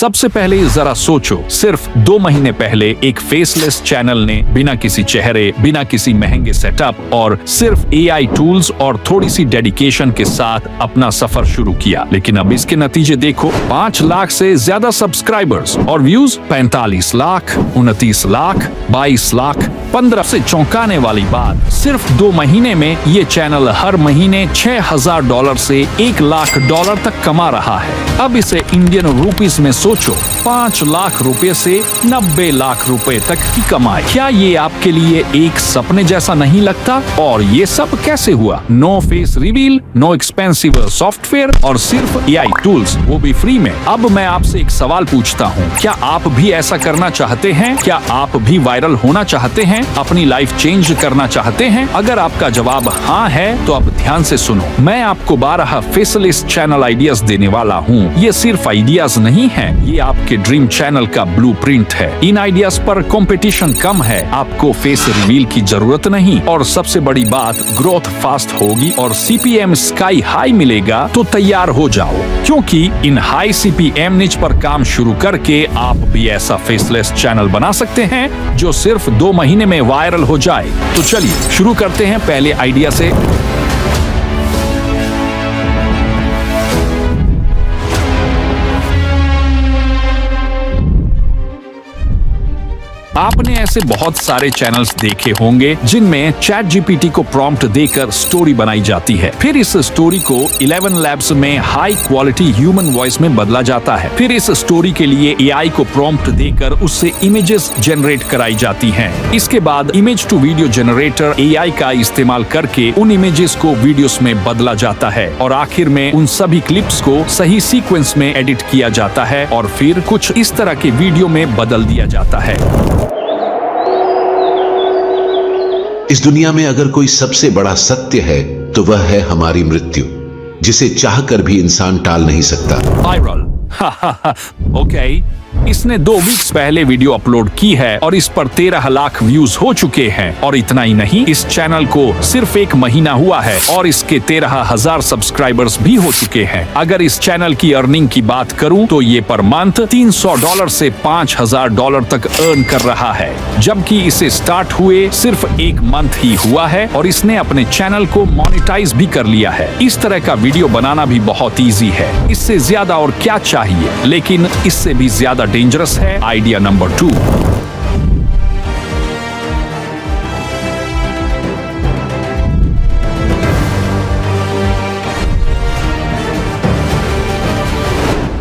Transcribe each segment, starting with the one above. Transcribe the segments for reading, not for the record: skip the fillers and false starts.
सबसे पहले जरा सोचो, सिर्फ 2 महीने पहले एक फेसलेस चैनल ने बिना किसी चेहरे, बिना किसी महंगे सेटअप और सिर्फ AI टूल्स और थोड़ी सी डेडिकेशन के साथ अपना सफर शुरू किया। लेकिन अब इसके नतीजे देखो, 5 लाख से ज्यादा सब्सक्राइबर्स और व्यूज 45 लाख, 29 लाख, 22 लाख। 15 से चौंकाने वाली बात, सिर्फ 2 महीने में ये चैनल हर महीने $6,000 से $1 लाख तक कमा रहा है। अब इसे इंडियन रुपीस में सोचो, 5 लाख रुपए से 90 लाख रुपए तक की कमाई। क्या ये आपके लिए एक सपने जैसा नहीं लगता? और ये सब कैसे हुआ? No face reveal, no expensive software और सिर्फ AI टूल्स, वो भी फ्री में। अब मैं आपसे एक सवाल पूछता हूँ, क्या आप भी ऐसा करना चाहते हैं? क्या आप भी वायरल होना चाहते हैं? अपनी लाइफ चेंज करना चाहते हैं? अगर आपका जवाब हाँ है तो अब ध्यान से सुनो। मैं आपको 12 फेसलेस चैनल आइडियाज देने वाला हूँ। ये सिर्फ आइडियाज नहीं है, ये आपके ड्रीम चैनल का ब्लूप्रिंट है। इन आइडियाज पर कंपटीशन कम है, आपको फेस रिवील की जरूरत नहीं, और सबसे बड़ी बात, ग्रोथ फास्ट होगी और CPM स्काई हाई मिलेगा। तो तैयार हो जाओ, क्योंकि इन हाई CPM निच पर काम शुरू करके आप भी ऐसा फेसलेस चैनल बना सकते हैं जो सिर्फ 2 महीने में वायरल हो जाए। तो चलिए शुरू करते हैं पहले आइडिया से। आपने ऐसे बहुत सारे चैनल्स देखे होंगे जिनमें चैट GPT को प्रॉम्प्ट देकर स्टोरी बनाई जाती है। फिर इस स्टोरी को 11 लैब्स में हाई क्वालिटी ह्यूमन वॉइस में बदला जाता है। फिर इस स्टोरी के लिए AI को प्रॉम्प्ट देकर उससे इमेजेस जनरेट कराई जाती हैं। इसके बाद image to video generator AI का इस्तेमाल करके उन इमेजेस को वीडियोस में बदला जाता है और आखिर में उन सभी क्लिप्स को सही सीक्वेंस में एडिट किया जाता है और फिर कुछ इस तरह के वीडियो में बदल दिया जाता है। इस दुनिया में अगर कोई सबसे बड़ा सत्य है तो वह है हमारी मृत्यु, जिसे चाहकर भी इंसान टाल नहीं सकता। वायरल ओके, इसने 2 वीक्स पहले वीडियो अपलोड की है और इस पर 13 लाख व्यूज हो चुके हैं। और इतना ही नहीं, इस चैनल को सिर्फ 1 महीना हुआ है और इसके 13,000 सब्सक्राइबर्स भी हो चुके हैं। अगर इस चैनल की अर्निंग की बात करूं तो ये पर मंथ $300 से $5,000 तक अर्न कर रहा है, जबकि इसे स्टार्ट हुए सिर्फ 1 मंथ ही हुआ है और इसने अपने चैनल को मोनेटाइज भी कर लिया है। इस तरह का वीडियो बनाना भी बहुत ईजी है, इससे ज्यादा और क्या चाहिए। लेकिन इससे भी ज्यादा डेंजरस है आइडिया नंबर 2।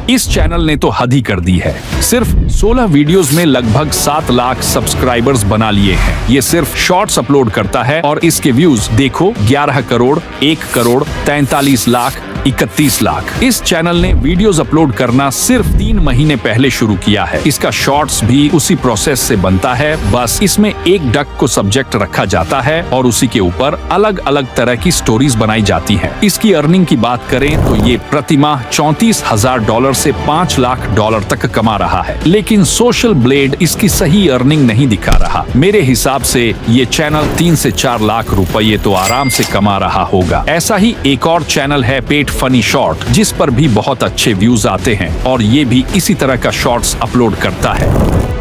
इस चैनल ने तो हद ही कर दी है। सिर्फ 16 वीडियोस में लगभग 7 लाख सब्सक्राइबर्स बना लिए हैं। ये सिर्फ शॉर्ट्स अपलोड करता है और इसके व्यूज देखो, 11 करोड़, 1 करोड़, 43 लाख, 31 लाख। इस चैनल ने वीडियोस अपलोड करना सिर्फ 3 महीने पहले शुरू किया है। इसका शॉर्ट्स भी उसी प्रोसेस से बनता है, बस इसमें एक डक को सब्जेक्ट रखा जाता है और उसी के ऊपर अलग अलग तरह की स्टोरीज बनाई जाती हैं। इसकी अर्निंग की बात करें तो ये प्रति माह $34,000 से $5 लाख तक कमा रहा है। लेकिन सोशल ब्लेड इसकी सही अर्निंग नहीं दिखा रहा। मेरे हिसाब से ये चैनल 3 से 4 लाख रुपए तो आराम से कमा रहा होगा। ऐसा ही एक और चैनल है पेट फनी शॉर्ट, जिस पर भी बहुत अच्छे व्यूज आते हैं और ये भी इसी तरह का शॉर्ट्स अपलोड करता है।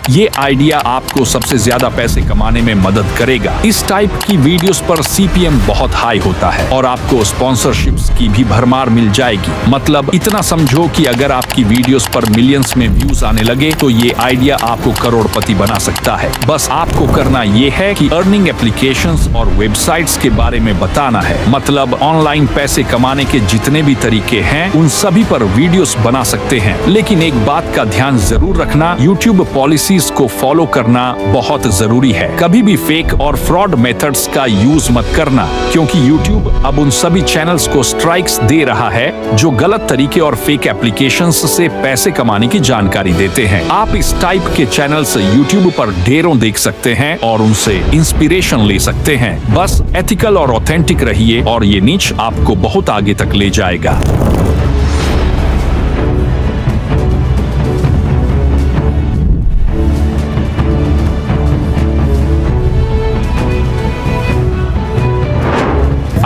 ये आइडिया आपको सबसे ज्यादा पैसे कमाने में मदद करेगा। इस टाइप की वीडियोस पर CPM बहुत हाई होता है और आपको स्पॉन्सरशिप्स की भी भरमार मिल जाएगी। मतलब इतना समझो कि अगर आपकी वीडियोस पर मिलियंस में व्यूज आने लगे तो ये आइडिया आपको करोड़पति बना सकता है। बस आपको करना ये है कि अर्निंग एप्लीकेशंस और वेबसाइट्स के बारे में बताना है। मतलब ऑनलाइन पैसे कमाने के जितने भी तरीके हैं उन सभी पर वीडियोस बना सकते हैं। लेकिन एक बात का ध्यान जरूर रखना, YouTube पॉलिसी को फॉलो करना बहुत जरूरी है। कभी भी फेक और फ्रॉड मेथड्स का यूज मत करना, क्योंकि YouTube अब उन सभी चैनल्स को स्ट्राइक्स दे रहा है जो गलत तरीके और फेक एप्लीकेशंस से पैसे कमाने की जानकारी देते हैं। आप इस टाइप के चैनल्स YouTube पर ढेरों देख सकते हैं और उनसे इंस्पिरेशन ले सकते हैं। बस एथिकल और ऑथेंटिक रहिए और ये नीच आपको बहुत आगे तक ले जाएगा।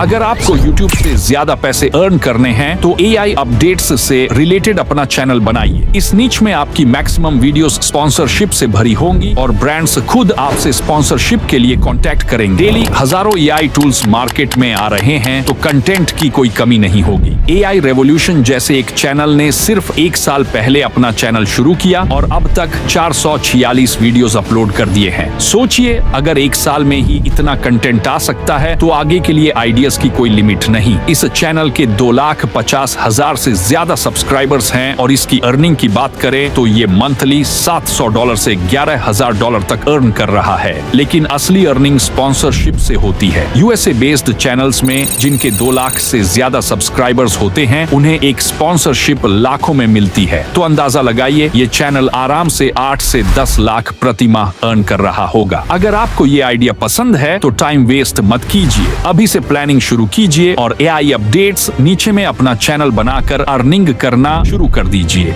अगर आपको YouTube से ज्यादा पैसे अर्न करने हैं तो AI अपडेट्स से रिलेटेड अपना चैनल बनाइए। इस नीच में आपकी मैक्सिमम वीडियोस स्पॉन्सरशिप से भरी होंगी और ब्रांड्स खुद आपसे स्पॉन्सरशिप के लिए कांटेक्ट करेंगे। डेली हजारों AI टूल्स मार्केट में आ रहे हैं तो कंटेंट की कोई कमी नहीं होगी। AI रेवोल्यूशन जैसे एक चैनल ने सिर्फ 1 साल पहले अपना चैनल शुरू किया और अब तक 446 वीडियोस अपलोड कर दिए हैं। सोचिए, अगर 1 साल में ही इतना कंटेंट आ सकता है तो आगे के लिए आइडियाज की कोई लिमिट नहीं। इस चैनल के 2,50,000 से ज्यादा सब्सक्राइबर्स हैं और इसकी अर्निंग की बात करें तो ये मंथली $700 से $11,000 तक अर्न कर रहा है। लेकिन असली अर्निंग स्पॉन्सरशिप से होती है। USA बेस्ड चैनल्स में जिनके 2 लाख से ज्यादा सब्सक्राइबर्स होते हैं उन्हें एक स्पॉन्सरशिप लाखों में मिलती है। तो अंदाजा लगाइए, ये चैनल आराम से 8 से 10 लाख प्रति माह अर्न कर रहा होगा। अगर आपको ये आइडिया पसंद है तो टाइम वेस्ट मत कीजिए, अभी से प्लानिंग शुरू कीजिए और AI अपडेट्स नीचे में अपना चैनल बनाकर अर्निंग करना शुरू कर दीजिए।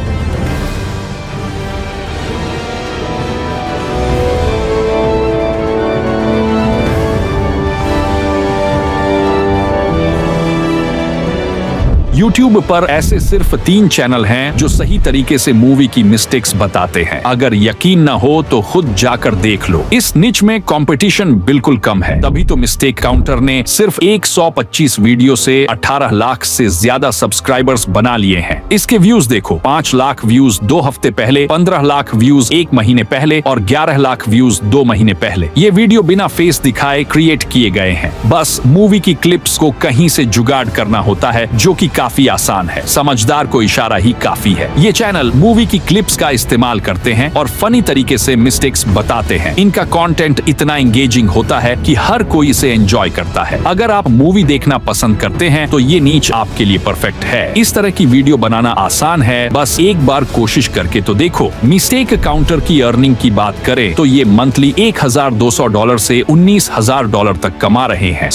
YouTube पर ऐसे सिर्फ 3 चैनल हैं जो सही तरीके से मूवी की मिस्टेक्स बताते हैं। अगर यकीन न हो तो खुद जाकर देख लो। इस निच में कंपटीशन बिल्कुल कम है, तभी तो मिस्टेक काउंटर ने सिर्फ 125 वीडियो से 18 लाख से ज्यादा सब्सक्राइबर्स बना लिए हैं। इसके व्यूज देखो, 5 लाख व्यूज 2 हफ्ते पहले, 15 लाख व्यूज 1 महीने पहले और 11 लाख व्यूज 2 महीने पहले। ये वीडियो बिना फेस दिखाए क्रिएट किए गए हैं। बस मूवी की क्लिप्स को कहीं से जुगाड़ करना होता है, जो कि काफी आसान है। समझदार को इशारा ही काफी है। ये चैनल मूवी की क्लिप्स का इस्तेमाल करते हैं और फनी तरीके से मिस्टेक्स बताते हैं। इनका कंटेंट इतना एंगेजिंग होता है कि हर कोई इसे एंजॉय करता है। अगर आप मूवी देखना पसंद करते हैं तो ये नीच आपके लिए परफेक्ट है। इस तरह की वीडियो बनाना आसान है, बस एक बार कोशिश करके तो देखो। मिस्टेक काउंटर की अर्निंग की बात करें तो ये मंथली $1,200 से $19,000 तक कमा रहे हैं।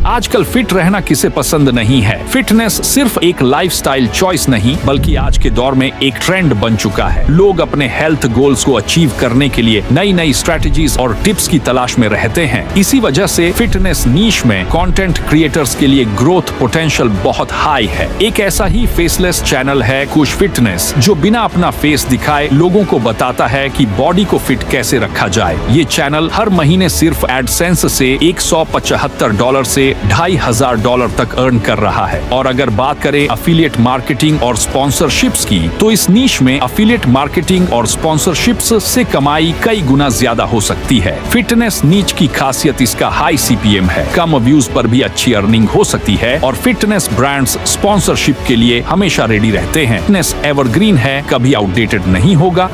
आजकल फिट रहना किसे पसंद नहीं है। फिटनेस सिर्फ एक लाइफस्टाइल चॉइस नहीं बल्कि आज के दौर में एक ट्रेंड बन चुका है। लोग अपने हेल्थ गोल्स को अचीव करने के लिए नई नई स्ट्रेटजीज और टिप्स की तलाश में रहते हैं। इसी वजह से फिटनेस नीश में कंटेंट क्रिएटर्स के लिए ग्रोथ पोटेंशियल बहुत हाई है। एक ऐसा ही फेसलेस चैनल है कुश फिटनेस, जो बिना अपना फेस दिखाए लोगों को बताता है कि बॉडी को फिट कैसे रखा जाए। ये चैनल हर महीने सिर्फ एडसेंस से $175 से $2,500 तक अर्न कर रहा है। और अगर बात करें अफिलिएट मार्केटिंग और स्पॉन्सरशिप्स की, तो इस नीश में अफिलिएट मार्केटिंग और स्पॉन्सरशिप्स से कमाई कई गुना ज्यादा हो सकती है। फिटनेस नीच की खासियत इसका हाई CPM है, कम व्यूज पर भी अच्छी अर्निंग हो सकती है और फिटनेस ब्रांड्स स्पॉन्सरशिप के लिए हमेशा रेडी रहते हैं। फिटनेस एवरग्रीन है, कभी आउटडेटेड नहीं होगा।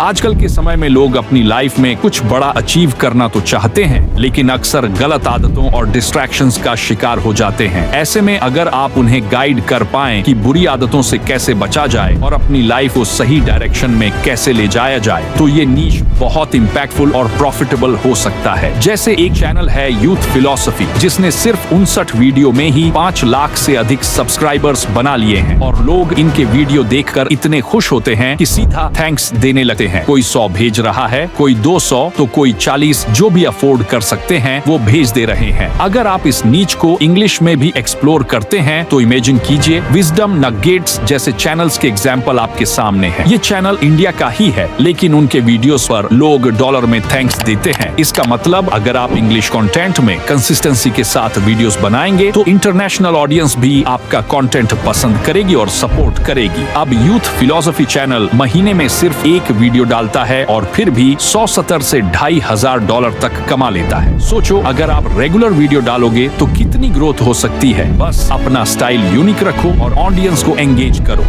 आजकल के समय में लोग अपनी लाइफ में कुछ बड़ा अचीव करना तो चाहते हैं, लेकिन अक्सर गलत आदतों और डिस्ट्रैक्शंस का शिकार हो जाते हैं। ऐसे में अगर आप उन्हें गाइड कर पाएं कि बुरी आदतों से कैसे बचा जाए और अपनी लाइफ को सही डायरेक्शन में कैसे ले जाया जाए, तो ये नीश बहुत इम्पैक्टफुल और प्रॉफिटेबल हो सकता है। जैसे एक चैनल है यूथ फिलॉसफी, जिसने सिर्फ 59 वीडियो में ही 5 लाख से अधिक सब्सक्राइबर्स बना लिए हैं और लोग इनके वीडियो देखकर इतने खुश होते हैं कि सीधा थैंक्स देने लगते हैं। कोई 100 भेज रहा है, कोई 200 तो कोई 40, जो भी अफोर्ड कर सकते हैं वो भेज दे रहे हैं। अगर आप इस नीच को इंग्लिश में भी एक्सप्लोर करते हैं तो इमेजिन कीजिए, विजडम नगेट्स जैसे चैनल्स के एग्जाम्पल आपके सामने है। ये चैनल इंडिया का ही है, लेकिन उनके वीडियोस पर लोग डॉलर में थैंक्स देते हैं। इसका मतलब अगर आप इंग्लिश कंटेंट में कंसिस्टेंसी के साथ वीडियोस बनाएंगे तो इंटरनेशनल ऑडियंस भी आपका कंटेंट पसंद करेगी और सपोर्ट करेगी। अब यूथ फिलॉसफी चैनल महीने में सिर्फ एक वीडियो डालता है और फिर भी $170 से $2,500 तक कमा लेता है। सोचो, अगर आप रेगुलर वीडियो डालोगे तो कितनी ग्रोथ हो सकती है। बस अपना स्टाइल यूनिक रखो और ऑडियंस को एंगेज करो।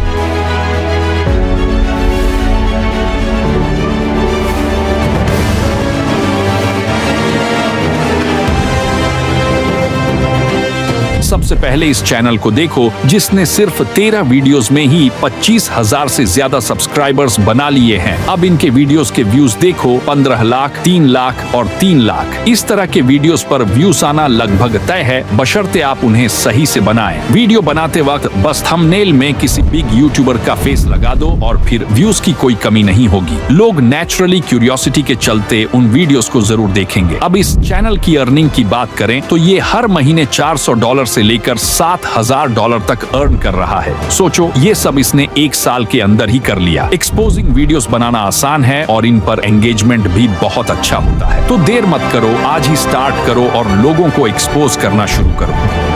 सबसे सबसे पहले इस चैनल को देखो जिसने सिर्फ 13 वीडियोस में ही 25,000 से ज्यादा सब्सक्राइबर्स बना लिए हैं। अब इनके वीडियोस के व्यूज देखो, 15 लाख, 3 लाख और 3 लाख। इस तरह के वीडियोस पर व्यूज आना लगभग तय है, बशर्ते आप उन्हें सही से बनाएं। वीडियो बनाते वक्त बस थंबनेल में किसी बिग यूट्यूबर का फेस लगा दो और फिर व्यूज की कोई कमी नहीं होगी। लोग नेचुरली क्यूरियोसिटी के चलते उन वीडियोस को जरूर देखेंगे। अब इस चैनल की अर्निंग की बात करें तो ये हर महीने $400 से लेकर $7,000 तक अर्न कर रहा है। सोचो, ये सब इसने 1 साल के अंदर ही कर लिया। एक्सपोजिंग वीडियोस बनाना आसान है और इन पर एंगेजमेंट भी बहुत अच्छा होता है। तो देर मत करो, आज ही स्टार्ट करो और लोगों को एक्सपोज करना शुरू करो।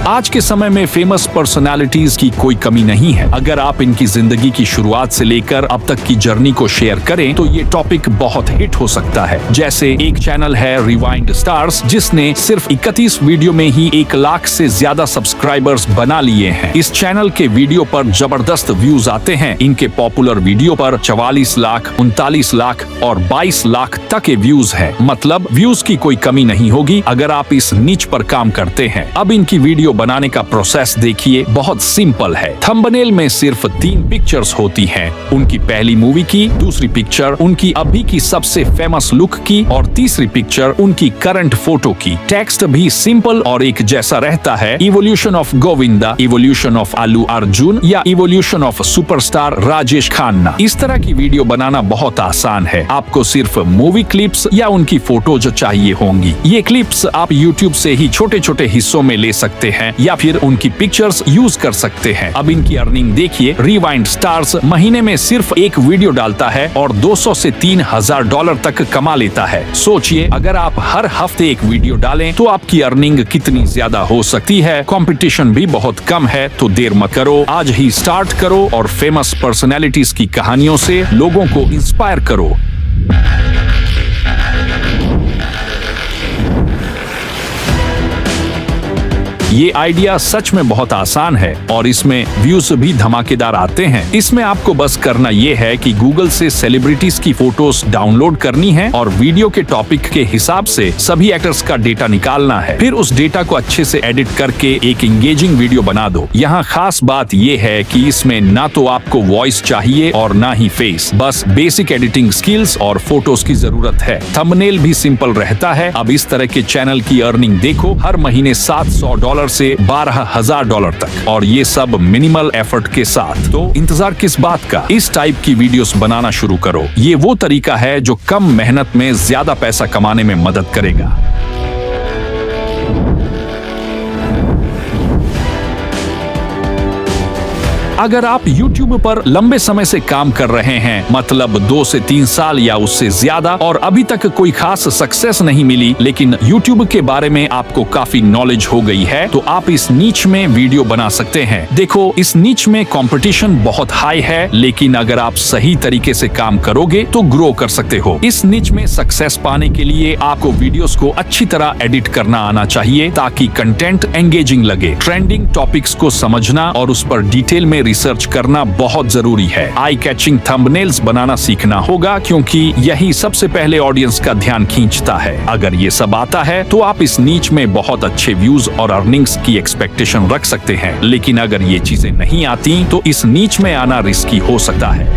आज के समय में फेमस पर्सनालिटीज की कोई कमी नहीं है। अगर आप इनकी जिंदगी की शुरुआत से लेकर अब तक की जर्नी को शेयर करें तो ये टॉपिक बहुत हिट हो सकता है। जैसे एक चैनल है रिवाइंड स्टार्स, जिसने सिर्फ 31 वीडियो में ही 1 लाख से ज्यादा सब्सक्राइबर्स बना लिए हैं। इस चैनल के वीडियो पर जबरदस्त व्यूज आते हैं। इनके पॉपुलर वीडियो पर 44 लाख, 39 लाख और 22 लाख तक के व्यूज हैं। मतलब व्यूज की कोई कमी नहीं होगी अगर आप इस नीच पर काम करते हैं। अब इनकी वीडियो बनाने का प्रोसेस देखिए, बहुत सिंपल है। थंबनेल में सिर्फ 3 पिक्चर्स होती हैं। उनकी पहली मूवी की, दूसरी पिक्चर उनकी अभी की सबसे फेमस लुक की और तीसरी पिक्चर उनकी करंट फोटो की। टेक्स्ट भी सिंपल और एक जैसा रहता है। Evolution of Govinda, evolution of Allu Arjun या evolution of superstar Rajesh Khanna. इस तरह की वीडियो बनाना बहुत आसान है। आपको सिर्फ मूवी क्लिप्स या उनकी फोटोज चाहिए होंगी। ये क्लिप्स आप यूट्यूब से ही छोटे छोटे हिस्सों में ले सकते हैं या फिर उनकी पिक्चर्स यूज कर सकते हैं। अब इनकी अर्निंग देखिए। रिवाइंड स्टार्स महीने में सिर्फ 1 वीडियो डालता है और $200 से $3,000 तक कमा लेता है। सोचिए, अगर आप हर हफ्ते 1 वीडियो डालें तो आपकी अर्निंग कितनी ज्यादा हो सकती है। कंपटीशन भी बहुत कम है, तो देर मत करो, आज ही स्टार्ट करो और फेमस पर्सनैलिटीज की कहानियों से लोगों को इंस्पायर करो। ये आइडिया सच में बहुत आसान है और इसमें व्यूज भी धमाकेदार आते हैं। इसमें आपको बस करना ये है कि गूगल से सेलिब्रिटीज की फोटोज डाउनलोड करनी है और वीडियो के टॉपिक के हिसाब से सभी एक्टर्स का डेटा निकालना है। फिर उस डेटा को अच्छे से एडिट करके एक एंगेजिंग वीडियो बना दो। यहाँ खास बात ये है कि इसमें ना तो आपको वॉइस चाहिए और ना ही फेस, बस बेसिक एडिटिंग स्किल्स और फोटोज की जरूरत है। थंबनेल भी सिंपल रहता है। अब इस तरह के चैनल की अर्निंग देखो, हर महीने $700 से $12,000 तक, और ये सब मिनिमल एफर्ट के साथ। तो इंतजार किस बात का, इस टाइप की वीडियोस बनाना शुरू करो। ये वो तरीका है जो कम मेहनत में ज्यादा पैसा कमाने में मदद करेगा। अगर आप YouTube पर लंबे समय से काम कर रहे हैं, मतलब 2 से 3 साल या उससे ज्यादा, और अभी तक कोई खास सक्सेस नहीं मिली, लेकिन YouTube के बारे में आपको काफी नॉलेज हो गई है, तो आप इस नीच में वीडियो बना सकते हैं। देखो, इस नीच में कंपटीशन बहुत हाई है, लेकिन अगर आप सही तरीके से काम करोगे तो ग्रो कर सकते हो। इस नीच में सक्सेस पाने के लिए आपको वीडियोस को अच्छी तरह एडिट करना आना चाहिए ताकि कंटेंट एंगेजिंग लगे। ट्रेंडिंग टॉपिक्स को समझना और उस पर डिटेल में रिसर्च करना बहुत जरूरी है। आई कैचिंग थंबनेल्स बनाना सीखना होगा, क्योंकि यही सबसे पहले ऑडियंस का ध्यान खींचता है। अगर ये सब आता है तो आप इस नीच में बहुत अच्छे व्यूज और अर्निंग्स की एक्सपेक्टेशन रख सकते हैं। लेकिन अगर ये चीजें नहीं आती तो इस नीच में आना रिस्की हो सकता है।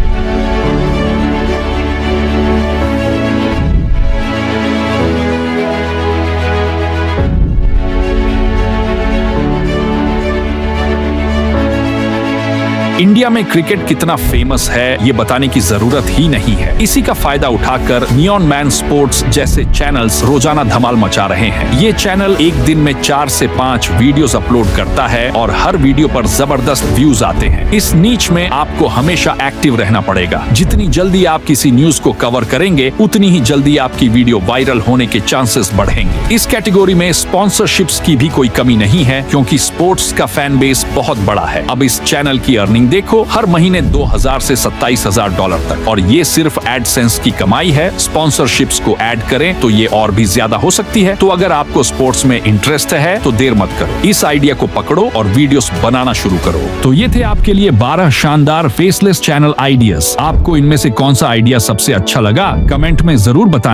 इंडिया में क्रिकेट कितना फेमस है ये बताने की जरूरत ही नहीं है। इसी का फायदा उठाकर नियॉन मैन स्पोर्ट्स जैसे चैनल्स रोजाना धमाल मचा रहे हैं। ये चैनल एक दिन में 4 से 5 वीडियोस अपलोड करता है और हर वीडियो पर जबरदस्त व्यूज आते हैं। इस नीच में आपको हमेशा एक्टिव रहना पड़ेगा। जितनी जल्दी आप किसी न्यूज को कवर करेंगे, उतनी ही जल्दी आपकी वीडियो वायरल होने के चांसेस बढ़ेंगे। इस कैटेगरी में स्पॉन्सरशिप्स की भी कोई कमी नहीं है, क्योंकि स्पोर्ट्स का फैन बेस बहुत बड़ा है। अब इस चैनल की अर्निंग देखो, हर महीने $2,000 से $27,000 तक, और ये सिर्फ एडसेंस की कमाई है। स्पॉन्सरशिप्स को ऐड करें तो ये और भी ज्यादा हो सकती है। तो अगर आपको स्पोर्ट्स में इंटरेस्ट है तो देर मत करो, इस आइडिया को पकड़ो और वीडियोस बनाना शुरू करो। तो ये थे आपके लिए 12 शानदार फेसलेस चैनल आइडियाज। आपको इनमें से कौन सा आइडिया सबसे अच्छा लगा, कमेंट में जरूर बताएं।